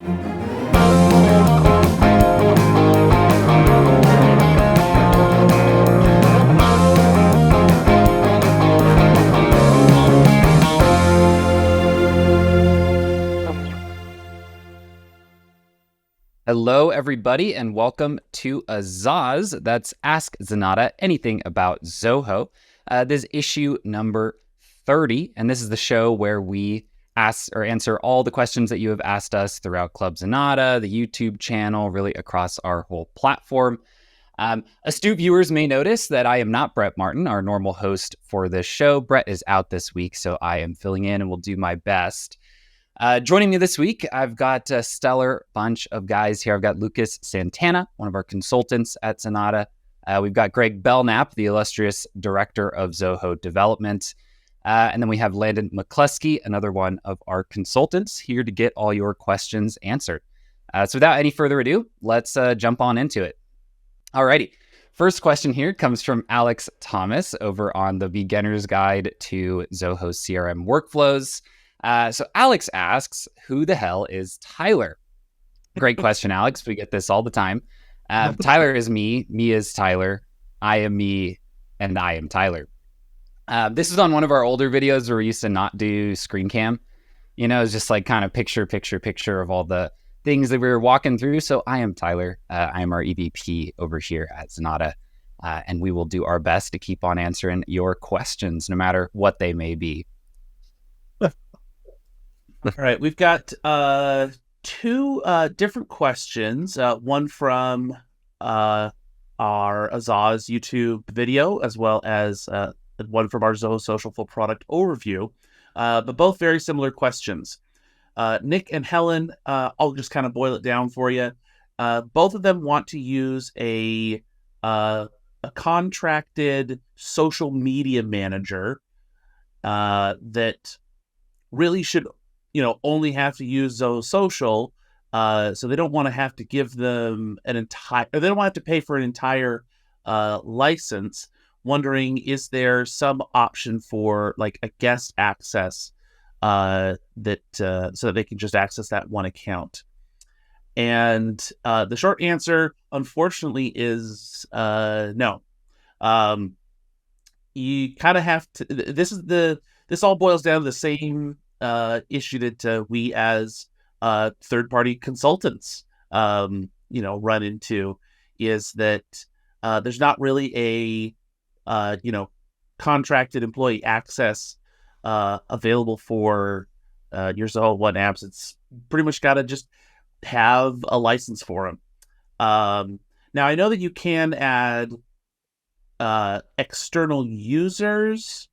Hello, everybody, and welcome to AZAAZ. That's Ask Zenatta Anything About Zoho. This is issue number 30, and this is the show where we ask or answer all the questions that you have asked us throughout Club Zenatta, the YouTube channel, really across our whole platform. Astute viewers may notice that I am not Brett Martin, our normal host for this show. Brett is out this week, so I am filling in and will do my best. Joining me this week, I've got a stellar bunch of guys here. I've got Lucas Santana, one of our consultants at Zenatta. We've got Greg Belknap, the illustrious director of Zoho Development. And then we have Landon McCluskey, another one of our consultants, here to get all your questions answered. So without any further ado, let's jump on into it. Alrighty. First question here comes from Alex Thomas over on the Beginner's Guide to Zoho CRM Workflows. So Alex asks, who the hell is Tyler? Great question, Alex. We get this all the time. Tyler is me is Tyler, I am me, and I am Tyler. This is on one of our older videos where we used to not do screen cam. You know, it's just like kind of picture of all the things that we were walking through. So I am Tyler. I am our EVP over here at Zenatta. And we will do our best to keep on answering your questions, no matter what they may be. All right, we've got two different questions. One from our AZAAZ YouTube video, as well as one from our Zoho Social Full Product Overview, but both very similar questions. Nick and Helen, I'll just kind of boil it down for you. Both of them want to use a contracted social media manager that really should only have to use Zoho Social, so they don't want to have to give them they don't want to have to pay for an entire license. Wondering, is there some option for like a guest access so that they can just access that one account? And the short answer, unfortunately, is no. You kind of have to. This all boils down to the same issue that we as third-party consultants run into, is that there's not really a contracted employee access available for your Zoho One apps. It's pretty much got to just have a license for them. Now I know that you can add external users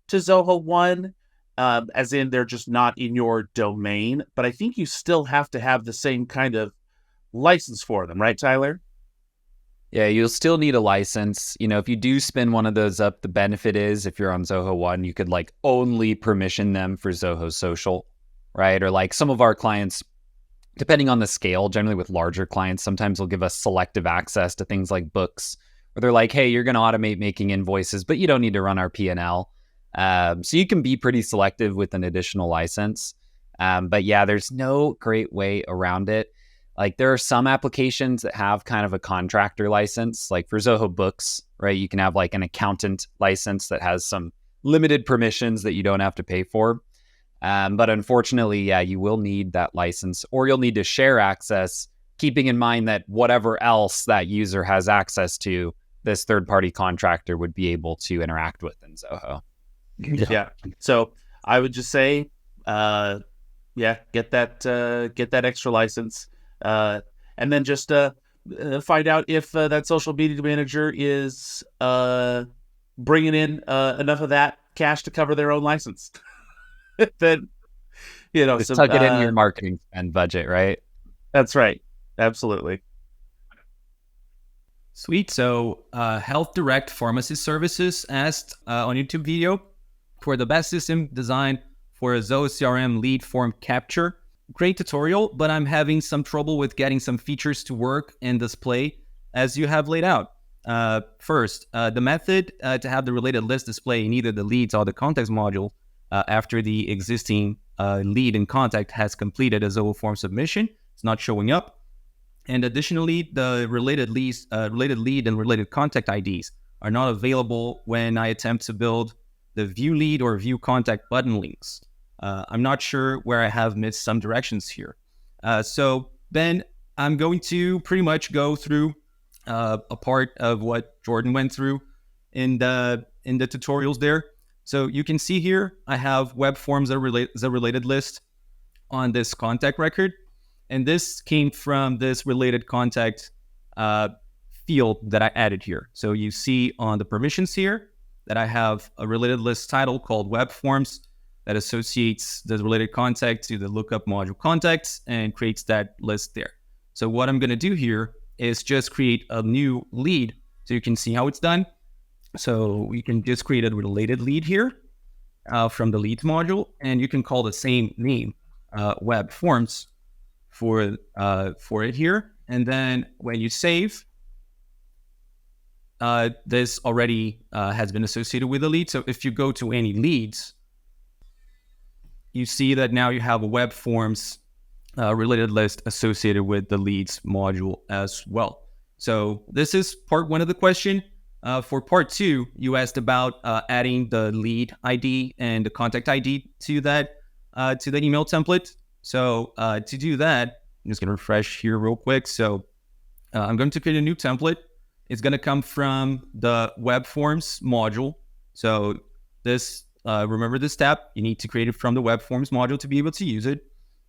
to Zoho One, as in they're just not in your domain, but I think you still have to have the same kind of license for them, right, Tyler? Yeah, you'll still need a license. If you do spin one of those up, the benefit is if you're on Zoho One, you could like only permission them for Zoho Social, right? Or like some of our clients, depending on the scale, generally with larger clients, sometimes they'll give us selective access to things like books, where they're like, hey, you're going to automate making invoices, but you don't need to run our P&L. So you can be pretty selective with an additional license. But yeah, there's no great way around it. Like there are some applications that have kind of a contractor license, like for Zoho Books, right? You can have like an accountant license that has some limited permissions that you don't have to pay for. But unfortunately, yeah, you will need that license, or you'll need to share access, keeping in mind that whatever else that user has access to, this third-party contractor would be able to interact with in Zoho. Yeah. So I would just say, get that extra license, and then just find out if that social media manager is bringing in enough of that cash to cover their own license. Then just tuck it in your marketing spend budget, right? That's right. Absolutely. Sweet. So Health Direct Pharmacy Services asked on YouTube video for the best system designed for a Zoho CRM lead form capture. Great tutorial, but I'm having some trouble with getting some features to work and display as you have laid out. First, the method to have the related list display in either the leads or the context module after the existing lead in contact has completed a Zoho form submission. It's it's not showing up. And additionally, the related lead and related contact IDs are not available when I attempt to build the view lead or view contact button links. I'm not sure where I have missed some directions here. So then I'm going to pretty much go through a part of what Jordan went through in the tutorials there. So you can see here, I have web forms as a related list on this contact record. And this came from this related contact field that I added here. So you see on the permissions here that I have a related list title called web forms that associates the related contact to the lookup module contacts and creates that list there. So what I'm going to do here is just create a new lead so you can see how it's done. So we can just create a related lead here from the leads module, and you can call the same name, web forms, for it here. And then when you save, this already has been associated with the lead. So if you go to any leads, you see that now you have a web forms related list associated with the leads module as well. So this is part one of the question. For part two, you asked about adding the lead ID and the contact ID to the email template. So to do that, I'm just going to refresh here real quick. So I'm going to create a new template. It's going to come from the web forms module. So this, remember this tab, you need to create it from the web forms module to be able to use it.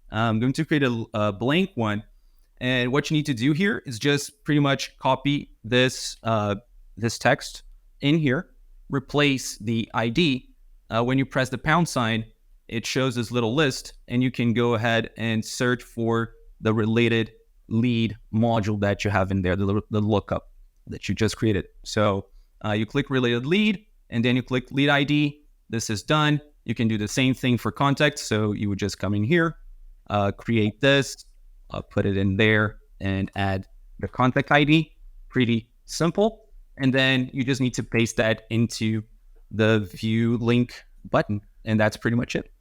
I'm going to create a blank one. And what you need to do here is just pretty much copy this text in here, replace the ID. When you press the pound sign, it shows this little list, and you can go ahead and search for the related lead module that you have in there, the lookup that you just created. So you click related lead, and then you click lead ID. This is done. You can do the same thing for contact. So you would just come in here, create this, put it in there, and add the contact ID. Pretty simple. And then you just need to paste that into the view link button, and that's pretty much it.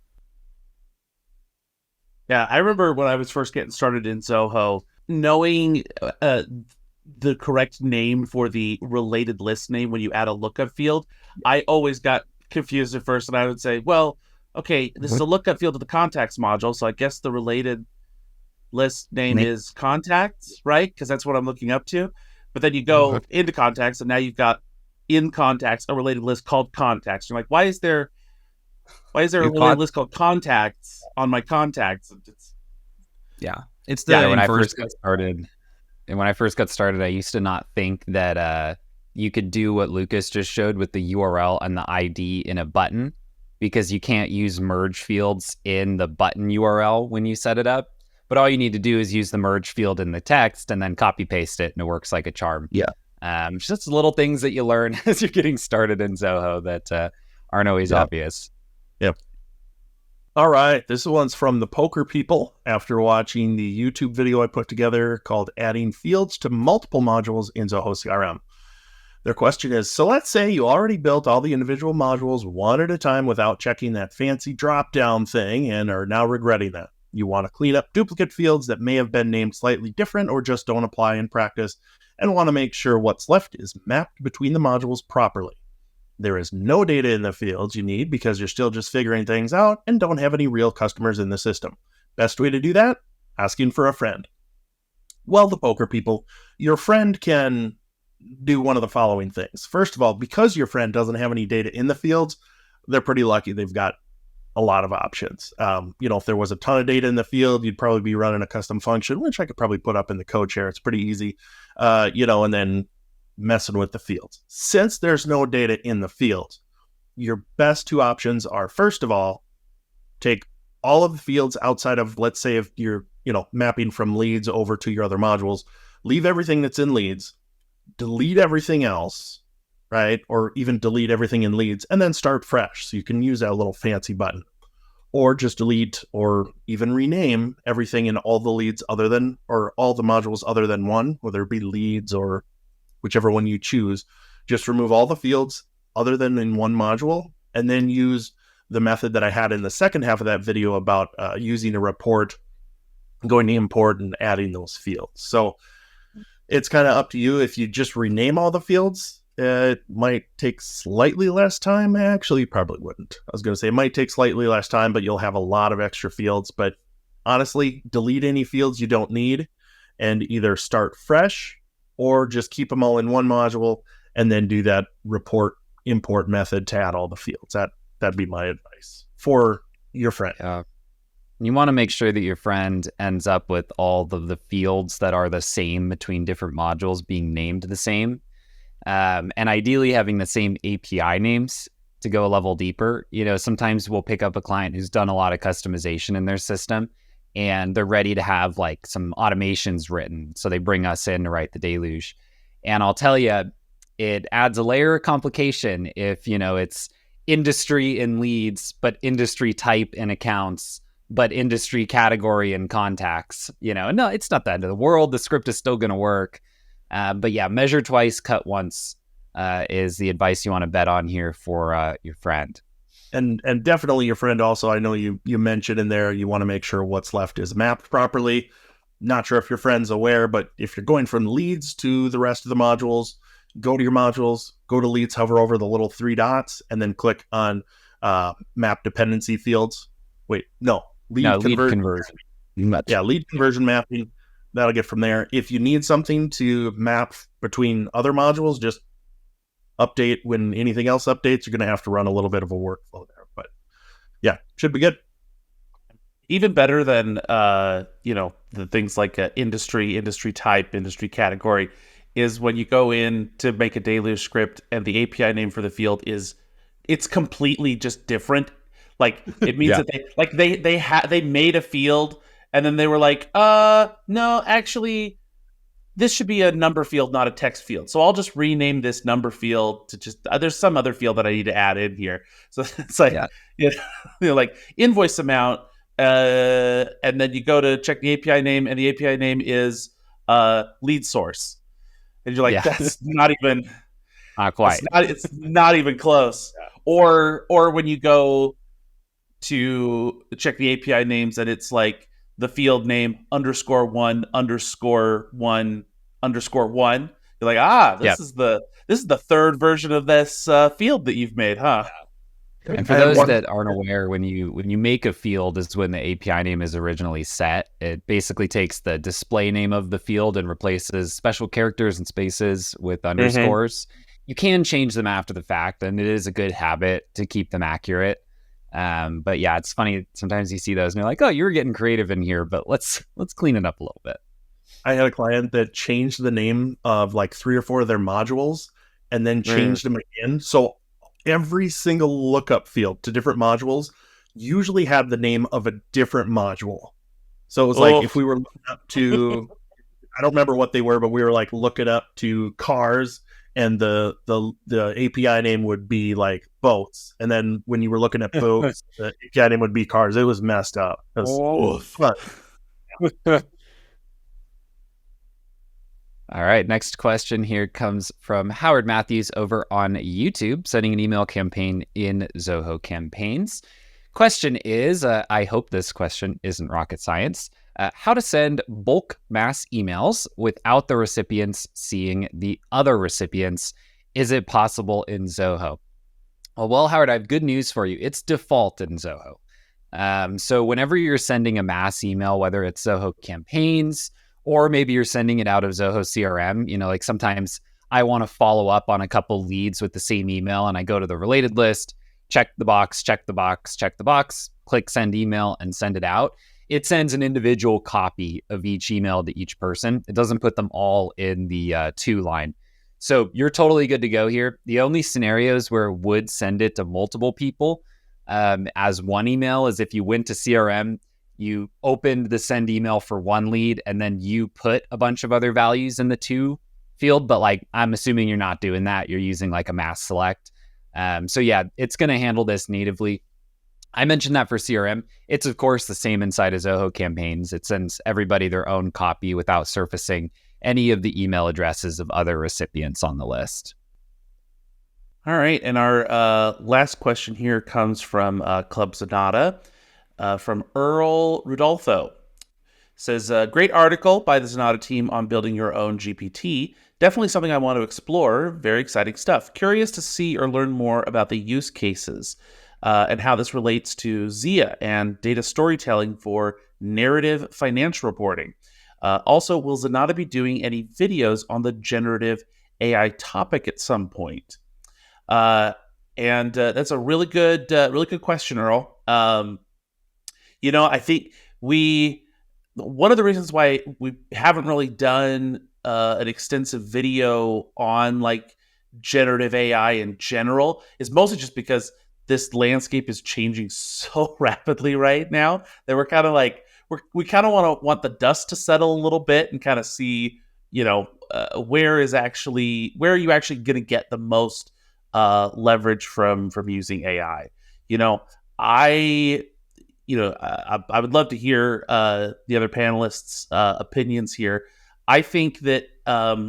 Yeah, I remember when I was first getting started in Zoho, knowing the correct name for the related list name when you add a lookup field. I always got confused at first, and I would say, well, okay, this is a lookup field of the contacts module, so I guess the related list name is contacts, right? Because that's what I'm looking up to. But then you go into contacts, and now you've got in contacts a related list called contacts. You're like, why is there a related list called contacts on my contacts? It's the when I first got started. And when I first got started, I used to not think that you could do what Lucas just showed with the URL and the ID in a button, because you can't use merge fields in the button URL when you set it up. But all you need to do is use the merge field in the text and then copy paste it, and it works like a charm. Yeah. Just little things that you learn as you're getting started in Zoho that aren't always obvious. Yep. All right. This one's from the Poker People after watching the YouTube video I put together called Adding Fields to Multiple Modules in Zoho CRM. Their question is, so let's say you already built all the individual modules one at a time without checking that fancy drop-down thing and are now regretting that. You want to clean up duplicate fields that may have been named slightly different or just don't apply in practice, and want to make sure what's left is mapped between the modules properly. There is no data in the fields you need because you're still just figuring things out and don't have any real customers in the system. Best way to do that? Asking for a friend. Well, the Poker People, your friend can do one of the following things. First of all, because your friend doesn't have any data in the fields, they're pretty lucky they've got a lot of options. If there was a ton of data in the field, you'd probably be running a custom function, which I could probably put up in the code share. It's pretty easy, and then messing with the fields. Since there's no data in the fields, your best two options are, first of all, take all of the fields outside of, let's say, if you're, mapping from leads over to your other modules, leave everything that's in leads, delete everything else, right? Or even delete everything in leads and then start fresh. So you can use that little fancy button, or just delete or even rename everything in all the leads or all the modules other than one, whether it be leads or whichever one you choose. Just remove all the fields other than in one module, and then use the method that I had in the second half of that video about using a report going to import and adding those fields. So it's kind of up to you. If you just rename all the fields, it might take slightly less time. Actually, you probably wouldn't. I was going to say it might take slightly less time, but you'll have a lot of extra fields. But honestly, delete any fields you don't need and either start fresh or just keep them all in one module and then do that report import method to add all the fields. That'd be my advice for your friend. You want to make sure that your friend ends up with all the fields that are the same between different modules being named the same. And ideally having the same API names to go a level deeper. Sometimes we'll pick up a client who's done a lot of customization in their system and they're ready to have like some automations written. So they bring us in to write the deluge. And I'll tell you, it adds a layer of complication if, it's industry in leads, but industry type in accounts, but industry category and contacts. No, it's not the end of the world. The script is still going to work. But yeah, measure twice, cut once is the advice you want to bet on here for your friend. And definitely your friend also, I know you mentioned in there, you want to make sure what's left is mapped properly. Not sure if your friend's aware, but if you're going from leads to the rest of the modules, go to your modules, go to leads, hover over the little 3 dots, and then click on map dependency fields. Wait, no, lead conversion. Yeah, lead conversion mapping. That'll get from there. If you need something to map between other modules, just update when anything else updates. You're going to have to run a little bit of a workflow there. But yeah, should be good. Even better than, the things like industry type, industry category, is when you go in to make a deluge script and the API name for the field it's completely just different. Like it means that they made a field and then they were like, no, actually this should be a number field, not a text field. So I'll just rename this number field to just, there's some other field that I need to add in here. So it's like, like invoice amount. And then you go to check the API name and the API name is lead source. And you're like, that's not even, not quite. It's not even close. Yeah. Or when you go to check the API names and it's like the field name _1 _1 _1. You're like, this is the third version of this field that you've made, huh? And for those that aren't aware, when you make a field is when the API name is originally set. It basically takes the display name of the field and replaces special characters and spaces with underscores. You can change them after the fact, and it is a good habit to keep them accurate. But yeah, it's funny. Sometimes you see those and you're like, oh, you were getting creative in here, but let's clean it up a little bit. I had a client that changed the name of like 3 or 4 of their modules and then changed them again. So every single lookup field to different modules usually had the name of a different module. So it was like if we were looking up to, I don't remember what they were, but we were like looking up to cars and the API name would be like boats. And then when you were looking at boats, the API name would be cars. It was messed up. It was fun. All right, next question here comes from Howard Matthews over on YouTube, sending an email campaign in Zoho Campaigns. Question is, I hope this question isn't rocket science, how to send bulk mass emails without the recipients seeing the other recipients. Is it possible in Zoho? Well, Howard, I have good news for you. It's default in Zoho. So whenever you're sending a mass email, whether it's Zoho Campaigns, or maybe you're sending it out of Zoho CRM, like sometimes I want to follow up on a couple leads with the same email and I go to the related list, check the box, click send email and send it out. It sends an individual copy of each email to each person. It doesn't put them all in the to line. So you're totally good to go here. The only scenarios where it would send it to multiple people as one email is if you went to CRM, you opened the send email for one lead, and then you put a bunch of other values in the to field. But like, I'm assuming you're not doing that. You're using like a mass select. So yeah, it's going to handle this natively. I mentioned that for CRM. It's of course the same inside of Zoho Campaigns. It sends everybody their own copy without surfacing any of the email addresses of other recipients on the list. All right. And our last question here comes from Club Zenatta. From Earl Rudolfo. Says, great article by the Zenatta team on building your own GPT. Definitely something I want to explore. Very exciting stuff. Curious to see or learn more about the use cases and how this relates to ZIA and data storytelling for narrative financial reporting. Also, will Zenatta be doing any videos on the generative AI topic at some point? And that's a really good question, Earl. I think one of the reasons why we haven't really done an extensive video on like generative AI in general is mostly just because this landscape is changing so rapidly right now that we're kind of like we kind of want the dust to settle a little bit and kind of see where are you actually going to get the most leverage from using AI. I would love to hear the other panelists' opinions here. I think that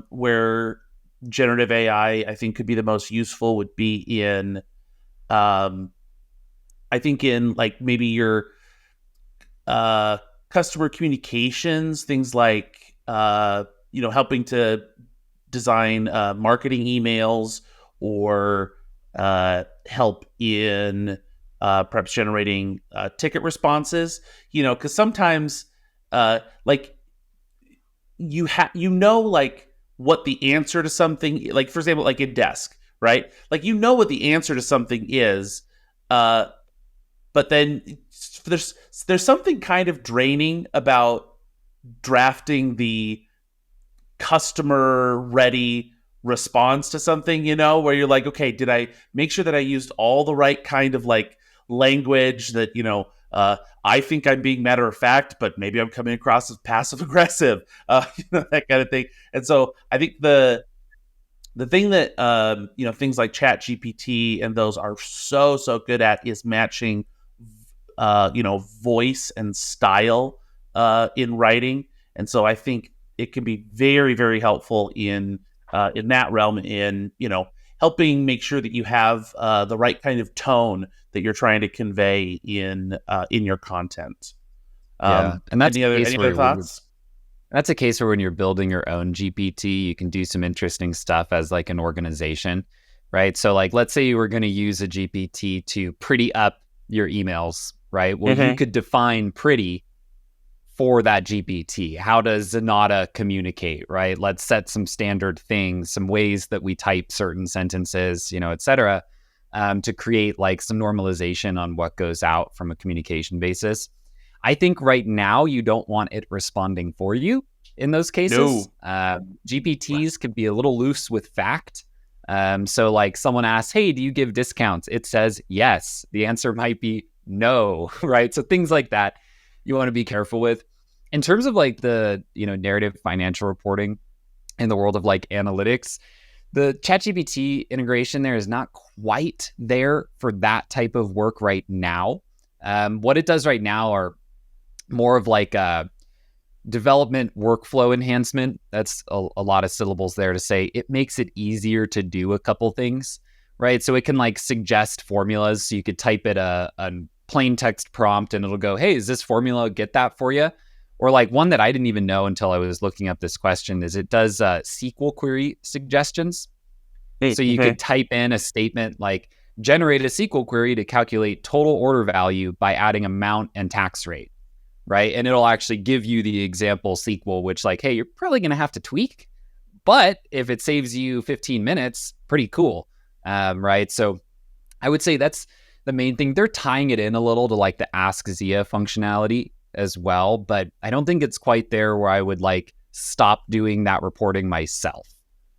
where generative AI, I think, could be the most useful would be in, like maybe your customer communications, things like helping to design marketing emails or help in perhaps generating ticket responses, because sometimes like like what the answer to something, like for example, like in desk, right? Like what the answer to something is, but then there's something kind of draining about drafting the customer ready response to something, where you're like, okay, did I make sure that I used all the right kind of like language that, I think I'm being matter of fact, but maybe I'm coming across as passive aggressive, that kind of thing. And so I think the thing that, things like Chat GPT and those are so good at is matching, voice and style in writing. And so I think it can be very, very helpful in that realm in, helping make sure that you have the right kind of tone that you're trying to convey in your content. And that's any other thoughts? That's a case where when you're building your own GPT, you can do some interesting stuff as like an organization, right? So like, let's say you were going to use a GPT to pretty up your emails, right? Well, you could define pretty for that GPT. How does Zenatta communicate, right? Let's set some standard things, some ways that we type certain sentences, et cetera, to create like some normalization on what goes out from a communication basis. I think right now you don't want it responding for you in those cases. No. GPTs can be a little loose with fact. So like someone asks, hey, do you give discounts? It says yes. The answer might be no, right? So things like that you want to be careful with. In terms of like the, narrative financial reporting in the world of like analytics, the ChatGPT integration there is not quite there for that type of work right now. What it does right now are more of like a development workflow enhancement. That's a lot of syllables there to say. It makes it easier to do a couple things, right? So it can like suggest formulas. So you could type it a plain text prompt and it'll go, hey, is this formula get that for you? Or like one that I didn't even know until I was looking up this question is it does SQL query suggestions. So you could type in a statement like generate a SQL query to calculate total order value by adding amount and tax rate, right? And it'll actually give you the example SQL, which like, hey, you're probably going to have to tweak, but if it saves you 15 minutes, pretty cool, right? So I would say that's the main thing. They're tying it in a little to like the Ask Zia functionality as well, but I don't think it's quite there where I would like stop doing that reporting myself,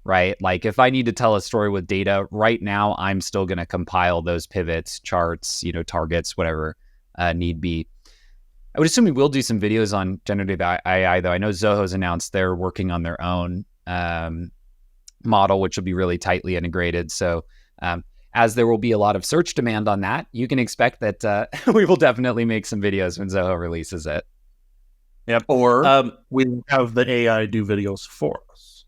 right? Like if I need to tell a story with data right now, I'm still going to compile those pivots, charts, targets, whatever need be. I would assume we will do some videos on generative AI, though. I know Zoho's announced they're working on their own model, which will be really tightly integrated. So as there will be a lot of search demand on that, you can expect that we will definitely make some videos when Zoho releases it. Yep. Or we have the AI do videos for us.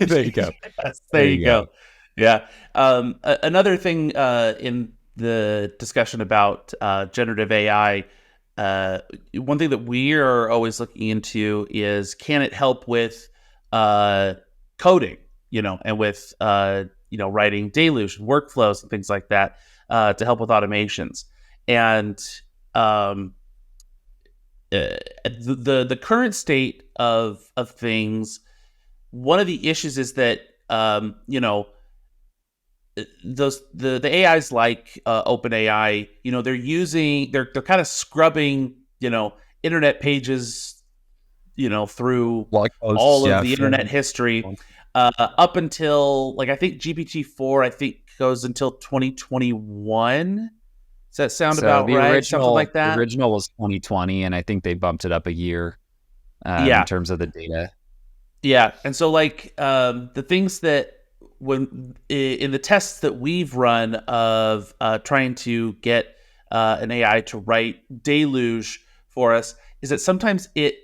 There you go. Yes, there you go. Yeah. Another thing in the discussion about generative AI, one thing that we are always looking into is, can it help with coding, and with writing deluge workflows and things like that, to help with automations. And the current state of things, one of the issues is that the AIs like OpenAI, they're kind of scrubbing internet pages through all of the internet history up until, like, I think GPT-4 goes until 2021. Does that sound about right? Something like that. The original was 2020, and I think they bumped it up a year in terms of the data. Yeah, and so the things that when in the tests that we've run of trying to get an AI to write deluge for us, is that sometimes it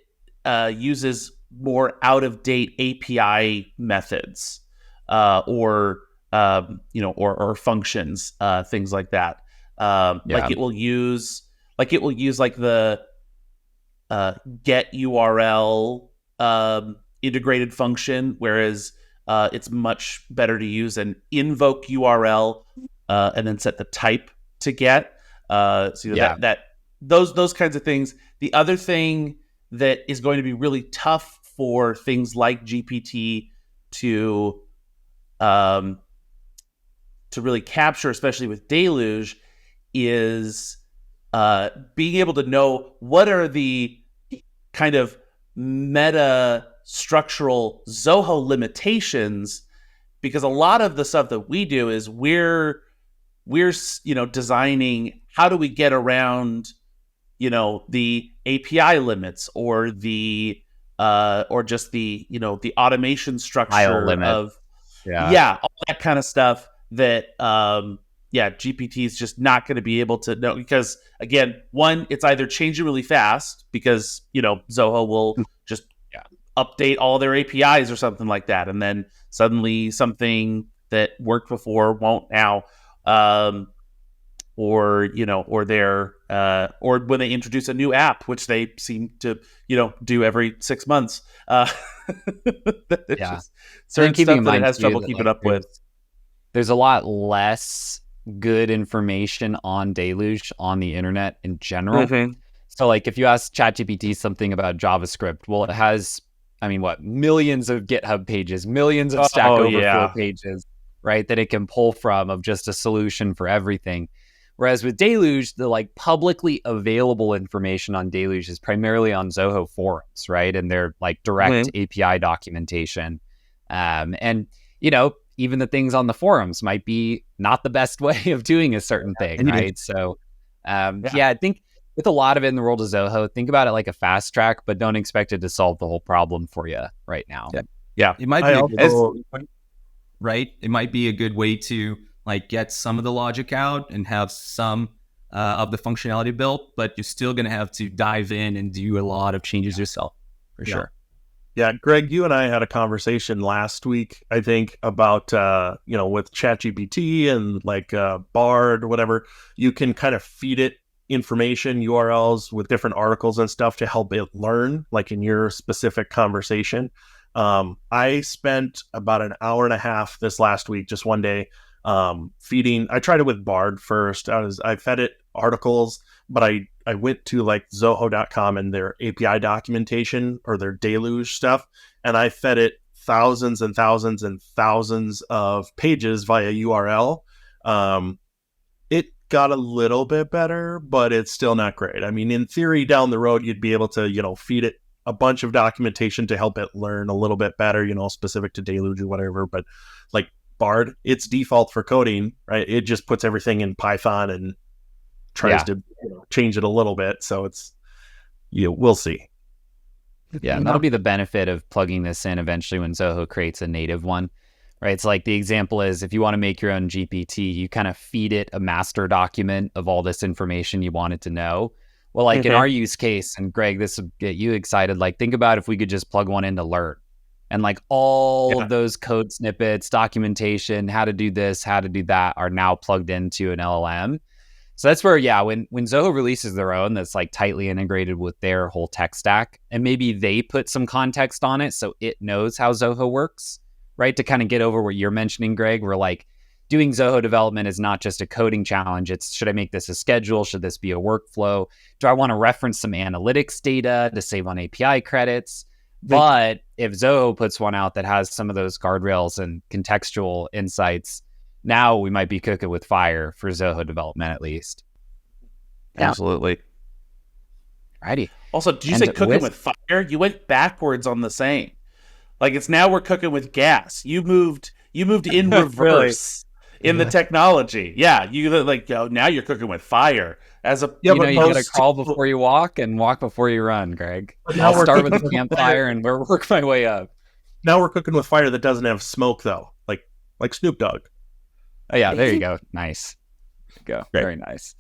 uses more out-of-date API methods or functions, things like that. Like it will use the get URL integrated function, whereas it's much better to use an invoke URL and then set the type to get. That those kinds of things. The other thing that is going to be really tough for things like GPT to really capture, especially with deluge, is being able to know what are the kind of meta structural Zoho limitations, because a lot of the stuff that we do is we're designing how do we get around the API limits or the or just the the automation structure of all that kind of stuff that GPT is just not going to be able to know, because again, one, it's either changing really fast because Zoho will just update all their APIs or something like that, and then suddenly something that worked before won't now, or when they introduce a new app, which they seem to do every 6 months. Just certain stuff that it has trouble keeping up with. There's a lot less good information on deluge on the internet in general. Mm-hmm. So if you ask ChatGPT something about JavaScript, well, it has millions of GitHub pages, millions of Stack Overflow pages, right, that it can pull from of just a solution for everything. Whereas with deluge, the publicly available information on deluge is primarily on Zoho forums, right, and their direct API documentation, and even the things on the forums might be not the best way of doing a certain thing, right? So, I think with a lot of it in the world of Zoho, think about it like a fast track, but don't expect it to solve the whole problem for you right now. Yeah. It might be right? It might be a good way to get some of the logic out and have some of the functionality built, but you're still going to have to dive in and do a lot of changes yourself, for sure. Yeah, Greg, you and I had a conversation last week, I think, about, with ChatGPT and Bard, whatever, you can kind of feed it information, URLs with different articles and stuff to help it learn, in your specific conversation. I spent about an hour and a half this last week, just one day, feeding. I tried it with Bard first. I fed it articles, but I went to Zoho.com and their API documentation or their deluge stuff, and I fed it thousands and thousands and thousands of pages via URL. It got a little bit better, but it's still not great. I mean, in theory, down the road, you'd be able to, feed it a bunch of documentation to help it learn a little bit better, specific to deluge or whatever. But Bard, its default for coding, right? It just puts everything in Python and tries to change it a little bit. So it's, we'll see. Yeah, and that'll be the benefit of plugging this in eventually when Zoho creates a native one, right? It's the example is if you want to make your own GPT, you kind of feed it a master document of all this information you want it to know. Well, in our use case, and Greg, this would get you excited, think about if we could just plug one into Learn. And all of those code snippets, documentation, how to do this, how to do that are now plugged into an LLM. So that's where, yeah, when Zoho releases their own that's like tightly integrated with their whole tech stack, and maybe they put some context on it so it knows how Zoho works, right? To kind of get over what you're mentioning, Greg, where like doing Zoho development is not just a coding challenge. It's, should I make this a schedule? Should this be a workflow? Do I want to reference some analytics data to save on API credits? But if Zoho puts one out that has some of those guardrails and contextual insights, now we might be cooking with fire for Zoho development, at least. Yeah. Absolutely. Righty. Also, did you say cooking with fire? You went backwards on the saying. Like, it's now we're cooking with gas. You moved in reverse in the technology. Yeah, you like now you're cooking with fire. As a you gotta crawl before you walk and walk before you run, Greg. I'll start with the campfire and work my way up. Now we're cooking with fire that doesn't have smoke though, like Snoop Dogg. Oh yeah, there you go. Nice. Great. Very nice.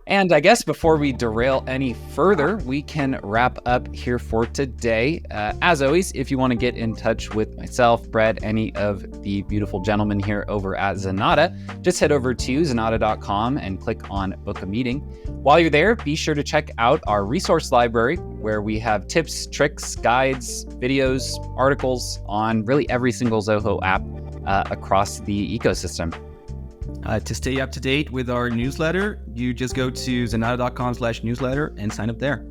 And I guess before we derail any further, we can wrap up here for today. As always, if you want to get in touch with myself, Brett, any of the beautiful gentlemen here over at Zenatta, just head over to zenatta.com and click on Book a Meeting. While you're there, be sure to check out our resource library, where we have tips, tricks, guides, videos, articles on really every single Zoho app across the ecosystem. To stay up to date with our newsletter, you just go to zenatta.com/newsletter and sign up there.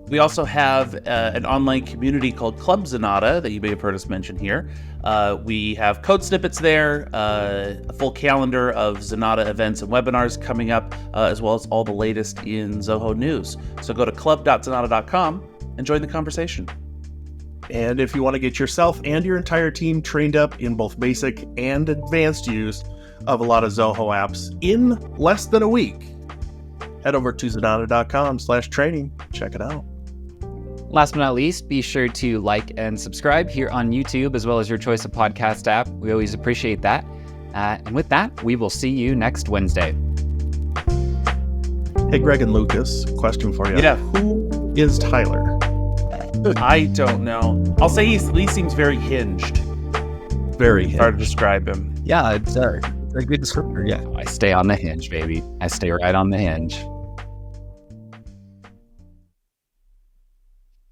We also have an online community called Club Zenatta that you may have heard us mention here. We have code snippets there, a full calendar of Zenatta events and webinars coming up, as well as all the latest in Zoho news. So go to club.zenatta.com and join the conversation. And if you want to get yourself and your entire team trained up in both basic and advanced use of a lot of Zoho apps in less than a week, head over to zenatta.com/training. Check it out. Last but not least, be sure to like and subscribe here on YouTube, as well as your choice of podcast app. We always appreciate that. And with that, we will see you next Wednesday. Hey, Greg and Lucas, question for you. Yeah. Who is Tyler? I don't know. I'll say he seems very hinged. Very hinged. Hard to describe him. Yeah, it's a good descriptor, yeah. I stay on the hinge, baby. I stay right on the hinge.